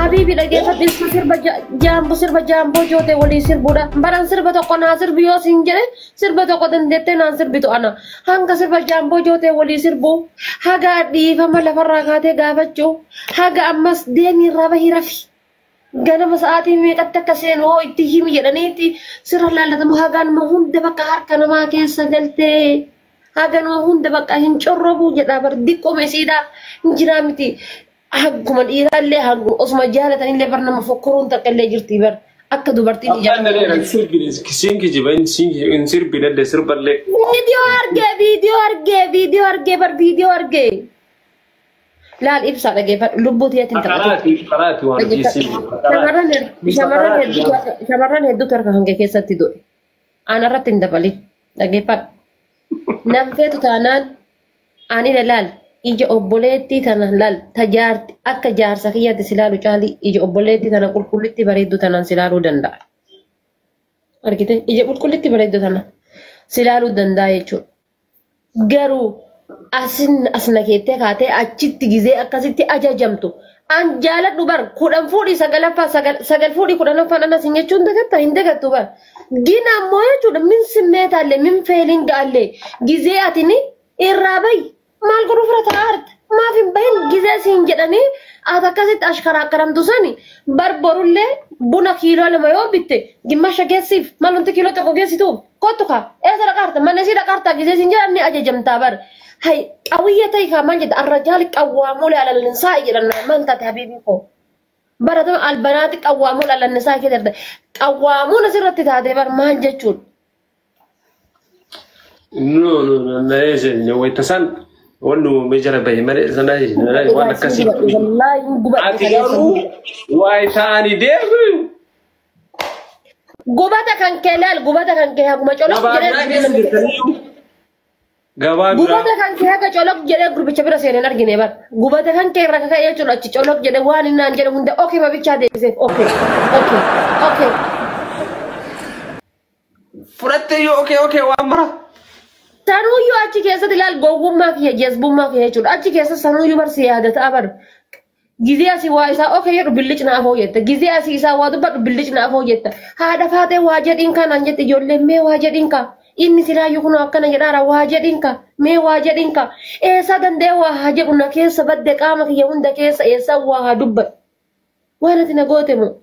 Habibi dhaggeeffadhu disku sirba jaamboo joote walii sirbuudha. Baran sirba tokko naa sirbi yoo siin jedhe sirba tokko dandeettee naan sirbitu ana. Hanga sirba jaamboo joote walii sirbu haga dhiifama lafarraa kaatee gaafachuu haga ammas deemii irraa bahii rafi. Ganama sa'aatii meeqatti akka seenu hoo itti himi jedhaniiti sirra laallatamu hagaan ma hunda bakka harka namaa keessa galtee hagaan ma hunda bakka hin corrobu jedha bar diqqoo meesiidhaa hin jiraa miti. Akkuma dhiiraallee hangu osuma jaalatanillee bar nama fokkoruun takkaallee jirti bar akka dubartiin ijaarame. Siinki jiba in sirbi dadde sirballee. Viidiyoo argee bar viidiyoo argee. Laal ibsaa dhaggeeffadhu lubbuu tiyatiin taphatu. Shamarran hedduutu harka hangee keessatti du'e. Aan irratti hin dabalin dhaggeeffadhu. Namfeetu taanaan ani laal. Ija obboleettii tana lal tajaarti akka jaarsa kiyyaatti silaalu caali ija obboleettii tana qulqullitti bareeddu tanaan silaaluu danda'a. Argite ija qulqullitti bareeddu tana silaaluu danda'a jechuudha. Garuu asna keettee kaatee achitti gizee akkasitti ajajamtu. An jaaladhu bar kudhan fuudhii sagal fuudhii kudhanaffaan anas hin jechuun dagatta hin dagattu bar. Gina ammoo jechuudha min simmeetaallee min feeliin ga'allee gizee atini irraa bayi. Maal godhu fudhata aarti maaf hin bahin gizee siin jedhanii ati akkasitti ashkaraa akkaramtu sani barborullee buna kiiloo lama yoo bitte gimmasha geessiif maal wanti kiiloo tokko geessituuf kottu kaa eessa dhaqaarta manni sii dhaqaartaa gizee siin jedhan ajajamtaa bar hay qawwiyya ta'e kaa maal jedha arrajaali qawwaamolee alallinsaa jedhan maal taate habiibii koo baratama albanaati qawwaamolee alallinsaa keessatti qawwaamoon asirratti taate bar maal jechuun. No, waytasan. Wanu meja bayi mana sana wana kasih. Ati garu waitani devu. Gubata kan kelal gubata kan kaya aku macolok jadi. Gubata kan kaya ka colok jadi grup bicara sering lagi nih bar. Gubata kan kaya raka kaya colok jadi wani nan jadi hunda oke ma bicara deh oke. Furate yo oke wamra. Sanuyu achi keessa dilal gowwummaa fi jazbummaa fi jechuudha. Achi keessa sanuyu barsi yaadata abar. Gizee asii waa isaa oke jedhu billichi naaf hojjetta. Gizee asii isaa waa dubbadhu billichi naaf hojjetta. Haadha faatee waa jedhiin kanaan jette ijoolleen mee waa jedhiin ka. Inni silaayyuu kun akkana jedhaara waa jedhiin ka. Mee waa jedhiin ka. Eessa danda'e waa haa jedhu na keessa badde qaama kiyya hunda keessa eessa waa haa dubbadhu. Waan ati na goote moo?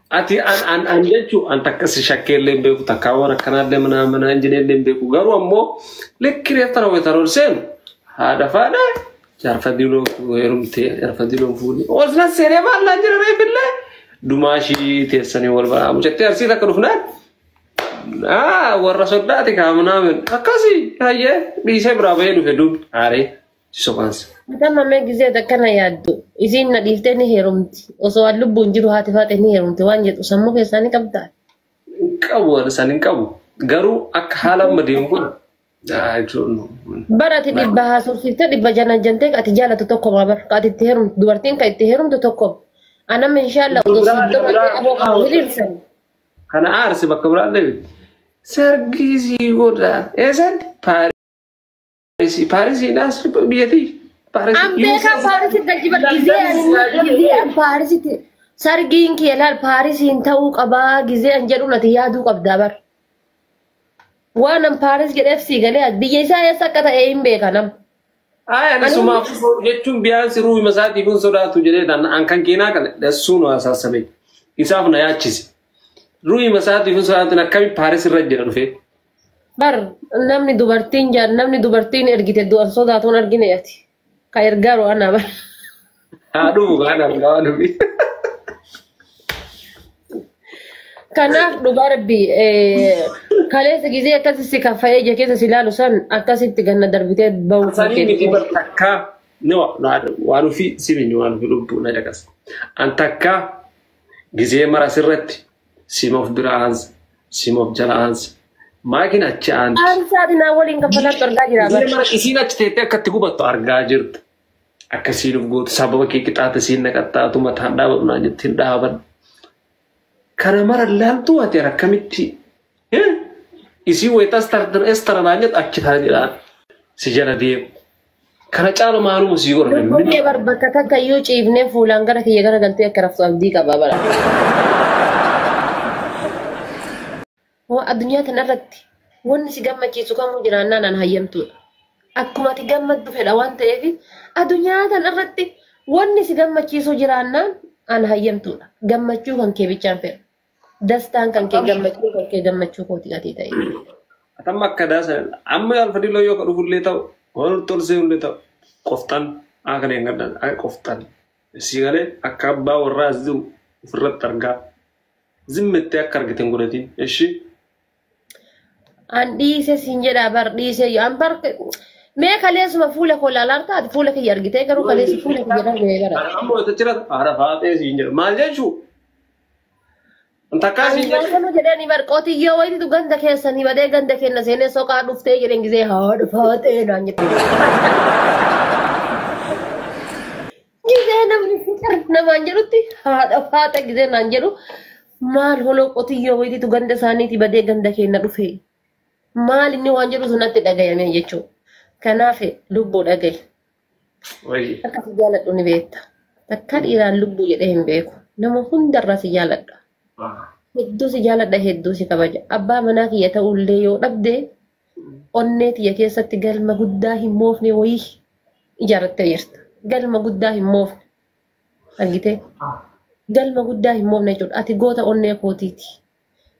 Ati an jechu an takkasi shakkelle beeku takkaawwan akkanaallee mana injineerlee beeku garuu ammoo lekkireettara waytaroon seenu haadha faadha jaarfadiloo heerumtee fuudhee walsina seenee maallaa jira billee dumaashii teessanii wal baraa mucattee arsii takka dhufnaan warra soddaati kaamunaamen akkasii hayyee dhiisee biraa bahee dhufe duubi aaree soqaansa. Nama mee gizee akkana yaaddu isiin na dhiiftee ni heerumti osoo waan lubbuun jiru haati faate ni heerumti waan jedhu sammuu keessaa ni qabdaa. Qabu isaan hin qabu garuu akka haala amma deemu kun barati dhibba haasofsiiftee dhibba janajjantee ati jaalatu tokko maa bar ati itti heerumtu dubartiin kan itti heerumtu tokko anama inshaallah osoo hiriirsan. Kana aarsi bakka biraallee sargisii godha eessan Paris biyyattii. Ambeka Paris daljiba gizee Paris sargiin kee laal Paris hin ta'uu qabaa gizee an jedhu nati yaaduu qabdaa bar. Waan an Paris jedheef sii galee biyya isaa eessa akka ta'e hin beeka nam. Ani sumaaf jechuun biyyaansi ruuhi masaatii kun sodaatu jedhee an kan keenaa kana dhassuun haasaasabe isaaf na yaachise. Ruuhi masaatii kun sodaatu akkami Paris irra jira dhufee. Bar namni dubartiin ergite du'an sodaatuun argine ati. Ka ergaaru ana bar. Aduh kan argaa dhufi. Kanaaf dhugaa rabbi kaleessa gizee akkasitti kaffayee ija keessa silaalu san akkasitti ganna darbitee bahu. Sanii miti bar takkaa waan ofii sibiin waan ofii lubbuu na dhaqas. An takkaa gizee mara sirratti sima of bira aansa sima of jala aansa. Maakin achi aanti. Aansaati naa waliin kaffalaatti argaa jira bar. Gizee mara isiin achi teettee akkatti gubattu argaa jirtu. Akkasiin of gootu sababa kee qixaata isiin naqaxxaatu mataan dhaabatu naa jettiin dhaaban. Kana mara laaltu ati akkamitti isii wayita estaranaanyat achi tana jedhaan si jala deemu. Kana caalu maaluma sii godhan Lubbuun bakka takka iyyuu ciifnee fuulaan gara kiyya gara galtee akka raftu abdii qaba bara. Addunyaa kanarratti wanni si gammachiisu kamuu jiraannaan an hayyamtuudha. Akkuma ati gammaddu fedha waan ta'eef addunyaa kanarratti wanni si gammachiisu jiraannaan an hayyamtuudha. Gammachuu kan kee bichaan fedha. Dastaan kan kee gammachuu kooti ati ta'e. Atamma akka daasa amma alfadiloo yoo dhufullee ta'u wal tolsee hullee ta'u qoftan akka deemaddan akka qoftan si galee akka abbaa warraa ziru ofirratti argaa zimmettee akka argiteen godhatiin eshi. An dhiise siin jedhaa bar dhiise an bar mee kaleessuma fuula koo laalaan taate fuula kiyya argitee garuu kaleessi fuula kiyya darbee gara. Amma wata jira haadha faatee siin jedha maal jechuu? Ani waan jedhani bar qotiyyoo wayitu ganda keessanii badee ganda kenna seenee soqaa dhuftee jedhan gisee haadha faatee naan jette. Gisee namni fiqir namaan jedhutti haadha faata gisee naan jedhu maal holoo qotiyyoo wayitu ganda isaaniiti badee ganda kenna dhufee. Maal inni waan jedhu sunatti dhagayame jechuudha. Kanaaf lubbuu dhagaye. Akka si jaaladhu ni beekta. Takka dhiiraan lubbuu jedhee hin beeku. Nama hundarraa si jaaladha. Hedduu si jaaladha hedduu si kabaja. Abbaa manaa kiyya ta'ullee yoo dhabde onnee tiyya keessatti galma guddaa hin moofne wayii ijaarrattee jirta. Galma guddaa hin moofne. Argitee? Galma guddaa hin moofne jechuudha. Ati goota onnee kootiiti.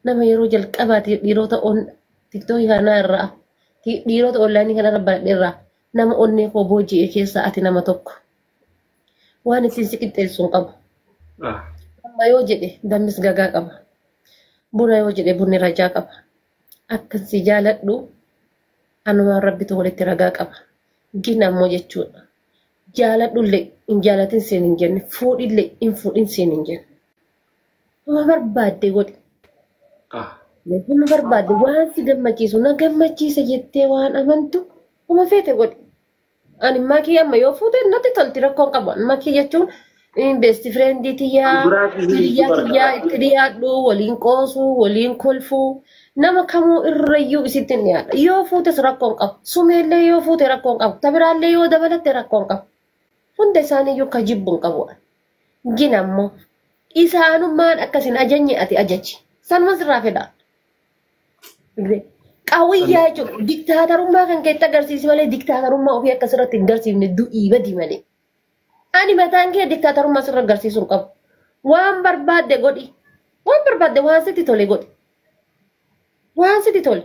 Nama yeroo jalqabaati dhiirota TikTok kana irraa dhiirota online kana irraa nama onnee koo booji'e keessa ati nama tokko. Waan isin si qixxeessuun qabu. Amma yoo jedhe dammis gagaa qaba. Buna yoo jedhe bunni rajaa qaba. Akkan si jaaladhu anumaan rabbitu walitti ragaa qaba. Gina ammoo jechuudha. Jaaladhullee hin jaalatin siin hin jenne fuudhillee hin fuudhin siin hin jenne. Nama barbaadde godhi. Nama barbaadde waan si gammachiisu na gammachiisa jettee waan amantu uma feete godhi. Ani makii amma yoo fuute natti tolti rakkoon qabu. Makii jechuun besti friendii tiyyaa, hiriyaa tiyyaa itti dhiyaadhu, waliin qoosuu, waliin kolfuu. Nama kamuu irrayyuu isitti hin dhiyaadha. Yoo fuutes rakkoon qabu. Sumeellee yoo fuute rakkoon qabu. Tabiraallee yoo dabalatte rakkoon qabu. Hunda isaaniiyyuu ka jibbuun qabu. Gina ammoo isaanummaan akkasin ajajni ati ajaji. Sanuma sirraa fedha. Qawwiyyaa jechuudha. Diktaatarummaa kan keetti agarsiisi malee diktaatarummaa ofii akkasirratti hin agarsiifne du'ii badii malee. Ani mataan kee diktaatarummaa sirra agarsiisuu qabu. Waan barbaadde godhi. Waan barbaadde waan sitti tole godhi. Waan sitti tole.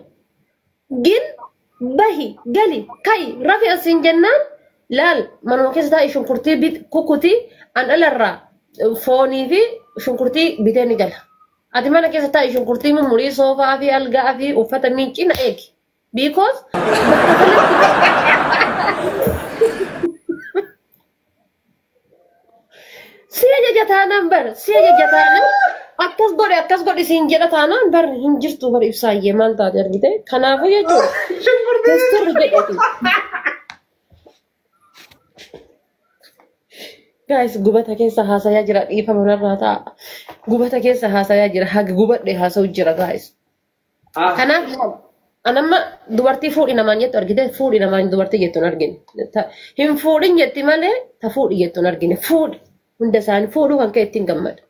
Gin bahi gali ka'i rafi asiin jennaan laal manuma keessa taa'e shunkurtii kukkutii an alarraa foonii fi shunkurtii bitee ni gala. Ati mana keessa taa'e shunkurtii mummurii soofaa fi algaa fi uffata miincii na eegi. Because si ajaja taanaan bar si ajaja taanaan akkas godhi siin jedha taanaan bar hin jirtu bar ibsaayyee maal taate argite kanaafuu jechuudha. Testurri jedhati. Guys gubata keessa haasayaa jira dhiifama narraa ta'a. Gubata keessa haasayaa jira haga gubadhe haasa'u jira guys. Kanaaf anamma dubartii fuudhi namaan jettu argite fuudhi namaan dubartii jettu hin argine. Hin fuudhin jetti malee ta fuudhi jettu hin argine fuudhi. Hunda isaanii fuudhuu kan ka'e ittiin gammada.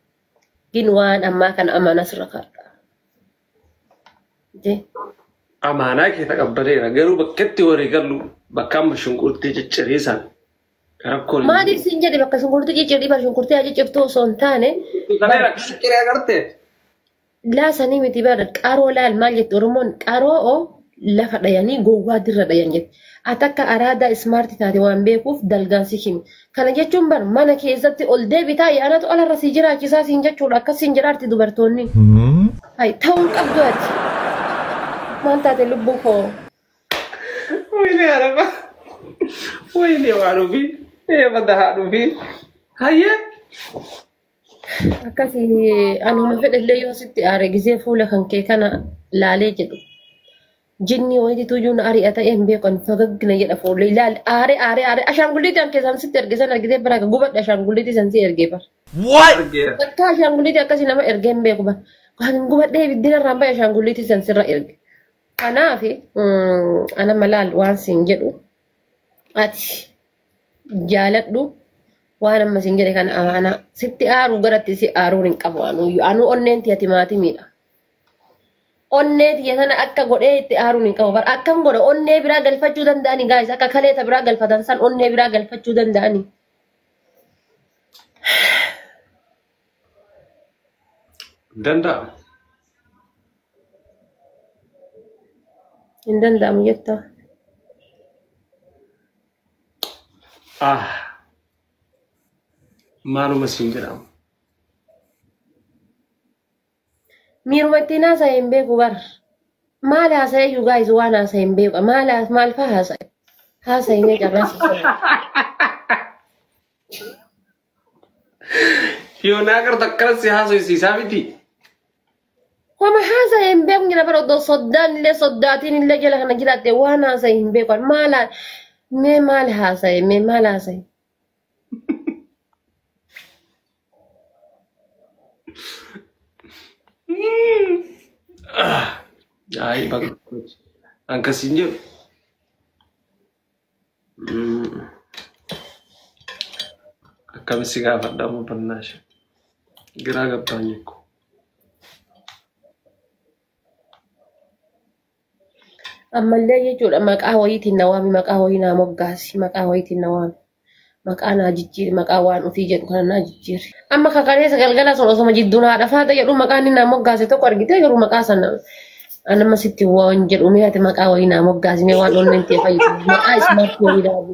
Gin waan ammaa kana amaanaa sirra kaadha. Amaanaa kee taqabbateera garuu bakkeetti horii gallu bakka amma shunkurtii cicciriisan. Maaliif siin jedhe bakka shunkurtii ciccirii bar shunkurtii haa ciccirtuu osoo hin taane. Cicciree agartee. Laasanii miti bara qaroo laal maal jettu Oromoon qaroo lafa dhayanii gowwaa dirra dhayan jette. Ati akka araadaa ismaartii taate waan beekuuf dalgaansi himi. Kana jechuun bar mana keessatti ol deebitaa yaanatu alarra si jiraachisaa siin jechuudha akkas siin jiraarti dubartoonni. Ta'uun qabdu ati. Maal taate lubbuu koo. Wayne araba. Wayne waarufi. Badda haadhufi. Hayyee. Akkasii anuma fedhallee yoo sitti aare gisee fuula kan kee kana laalee jedhu. Jinni wayitu iyyuu na ari'a ta'e hin beekan fagaggina jedha fuullee ilaali aare ashaangulliitii an keessaan sitti ergisan argitee bira akka gubadhe ashaangulliitii san si ergee bara. Akka ashaangulliitii akkasii nama ergee hin beeku bara. Kan gubadhee ibiddina irraan bahe ashaangulliitii san sirra erge. Kanaaf ana malaal waan siin jedhu ati jaaladhu waan amma sin jedhe kana amaana sitti aaruu garatti si aaruun hin qabu anu onneen tiyati maatimiidha. Onnee tiya sana akka godhee itti aaruun hin qabu bar akkam godha onnee biraa galfachuu danda'ani gaayis akka kaleeta biraa galfatan san onnee biraa galfachuu danda'ani. Danda'a. Hin danda'amu jetta. Maaluma siin jedhamu. Miiruma ittiin haasa'e hin beeku bar. Maal haasa'e iyyuu gaayis waan haasa'e hin beeku. Maal faa haasa'e? Haasa'inee carraasisa. Yoo naa garta akkanas si haasa'isiisaa miti. Wama haasa'e hin beeku jira bara oddoo soddaan illee soddaatiin illee jala kana jiraatte waan haasa'e hin beeku. Maal haasa'e? Ay, bagus. Angkasiin jedhu. Akkamitti gaafadhamu bannaashe. Giraa gabbaan jechuudha. Ammallee jechuudha maqaa wayiitiin na waami maqaa wayii naa moggaasi maqaa wayiitiin na waami. Maqaa naa jijjiiri maqaa waan ofii jedhu kana naa jijjiiri. Amma kakaneessa galgala sun osoma jidduun haadha faata jedhu maqaan inni naa moggaase tokko argitee garuu maqaa sana anama sitti waan jedhu meeshaalee maqaa wayii naa moggaasine waan onneen ta'e fayyadu maqaa ismaartii wayii dhaabu.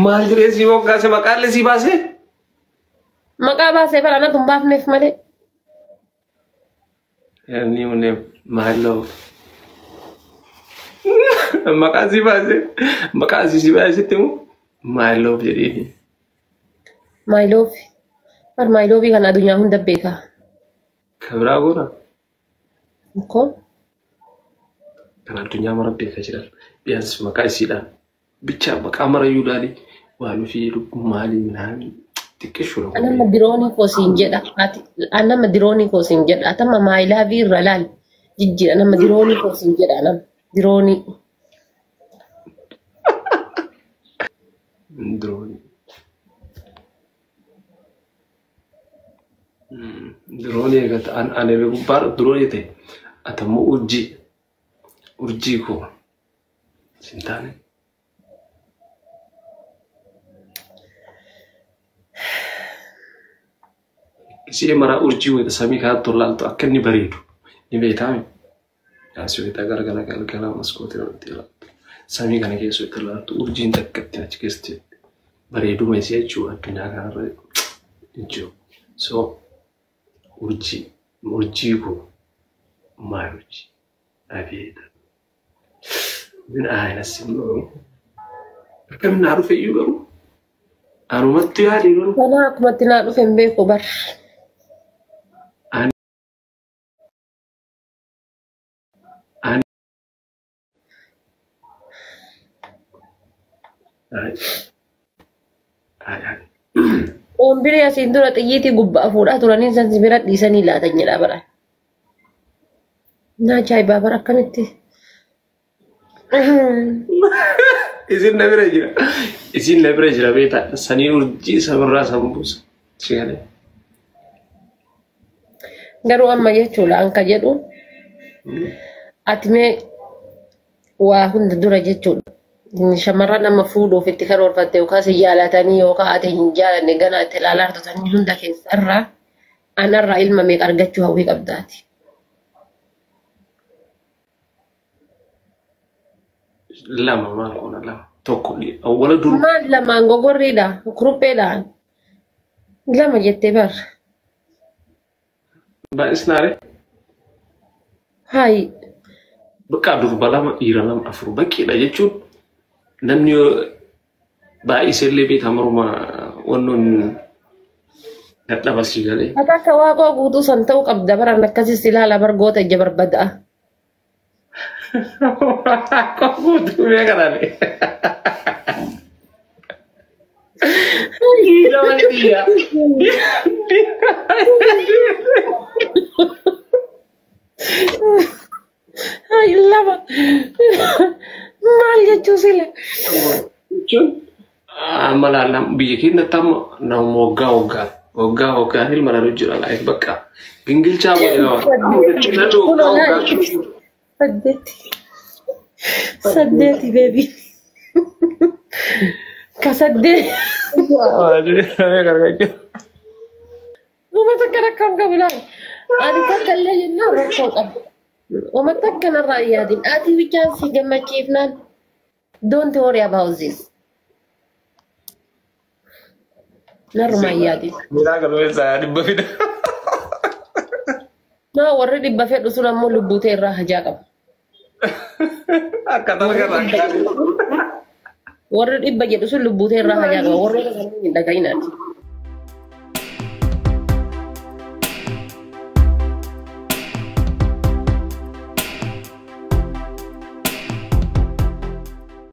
Maal jedhee si moggaase maqaallee si baasee? Maqaa baasee bara anatu hin baafneef malee. Ni unne maalloo. Maqaa si baasee maqaa si baasee mu maalloo jedhee. Maalloof. Bar maalloofi kan addunyaa hunda beeka. Kabraa goona. Ko? Kan addunyaa mara beeka jiran. Biyaansi maqaa isiidhaan. Bicha maqaa marayyuu dhaali waan ofii maalii minaan xiqqeessuudha. Anama diroonii koosiin jedha. Anama diroonii koosiin jedha. Atama maayilaabii irra laal jijjiira. Anama diroonii koosiin jedha. Anama diroonii. Diroonii. Diroonii eegata ani gubbaa diroonii ta'e atammoo urjii koo sintaane. Si mara urjii wayita samii kaatti tolaaltu akka inni bareedu ni beekame. Yaasii wayita galgala maskootii irratti ilaaltu. Samii kana keessa wayita ilaaltu urjiin takkatti achi keessatti bareeduma isii jechuudha addunyaa kanarra jechuudha. So urjii kun maal urjii? Abeeta. Min aanas immoo akkamiin naa dhufe iyyuu garuu anumatti yaadee garuu. Kana akkumatti naa dhufe hin beeku bar. Ombiri asiin dura xiyyiitii gubbaa fuudhaa turanii san bira dhiisanii laatan jedha bara. Na ajaa'ibaa bara akkamitti. Isin na bira jira beektaa sanii urjii samirraa sambuusa. Garuu amma jechuudha anka jedhu ati mee waa hunda dura jechuudha. Shamarran amma fuudhuuf itti karoorfatte yookaas jaalatanii yookaan ati hin jaalanne gana itti ilaalaa turtanii hunda keessa irraa anarraa ilma meeqa argachuu hawwii qabdaati. Lama maal qoona lama tokko awwala dur. Maal lamaan gogorriidha kurupheedhaan lama jettee bar. Baay'isnaare. Hayi. Bakka durba lama dhiira lama afur bakkeedha jechuun. Namni baay'isee beektaa morma wannoon dadhabasii galee. Akka waaqoo guutuu san ta'uu qabda baran akkasis ilaala bargoota ija barbadaa. Waaqoo guutuu meeqanaalee. Dhiira malee dhiira. Ay lama. Maal chusila. Jechuun amalaan biyya keenyatti amma nama waggaa ilma dhaluu jira laayif bakka gingilchaa saddeeti beebi ka saddeeti uummata kana kan qabulaan ani takka illee jennaan rakkoo qabu uummata akkanarraa yaadin ati bichaan si gammachiifnaan don't worry about this. Naruma yaadin. Miraa galmee isaa dhibba fida. Naa warri dhibba fedhu sun ammoo lubbuutee irraa hajaa qaba. Akka talgarraa warri dhibba jedhu sun lubbuutee irraa hajaa qaba warri hin dhaga'inaati.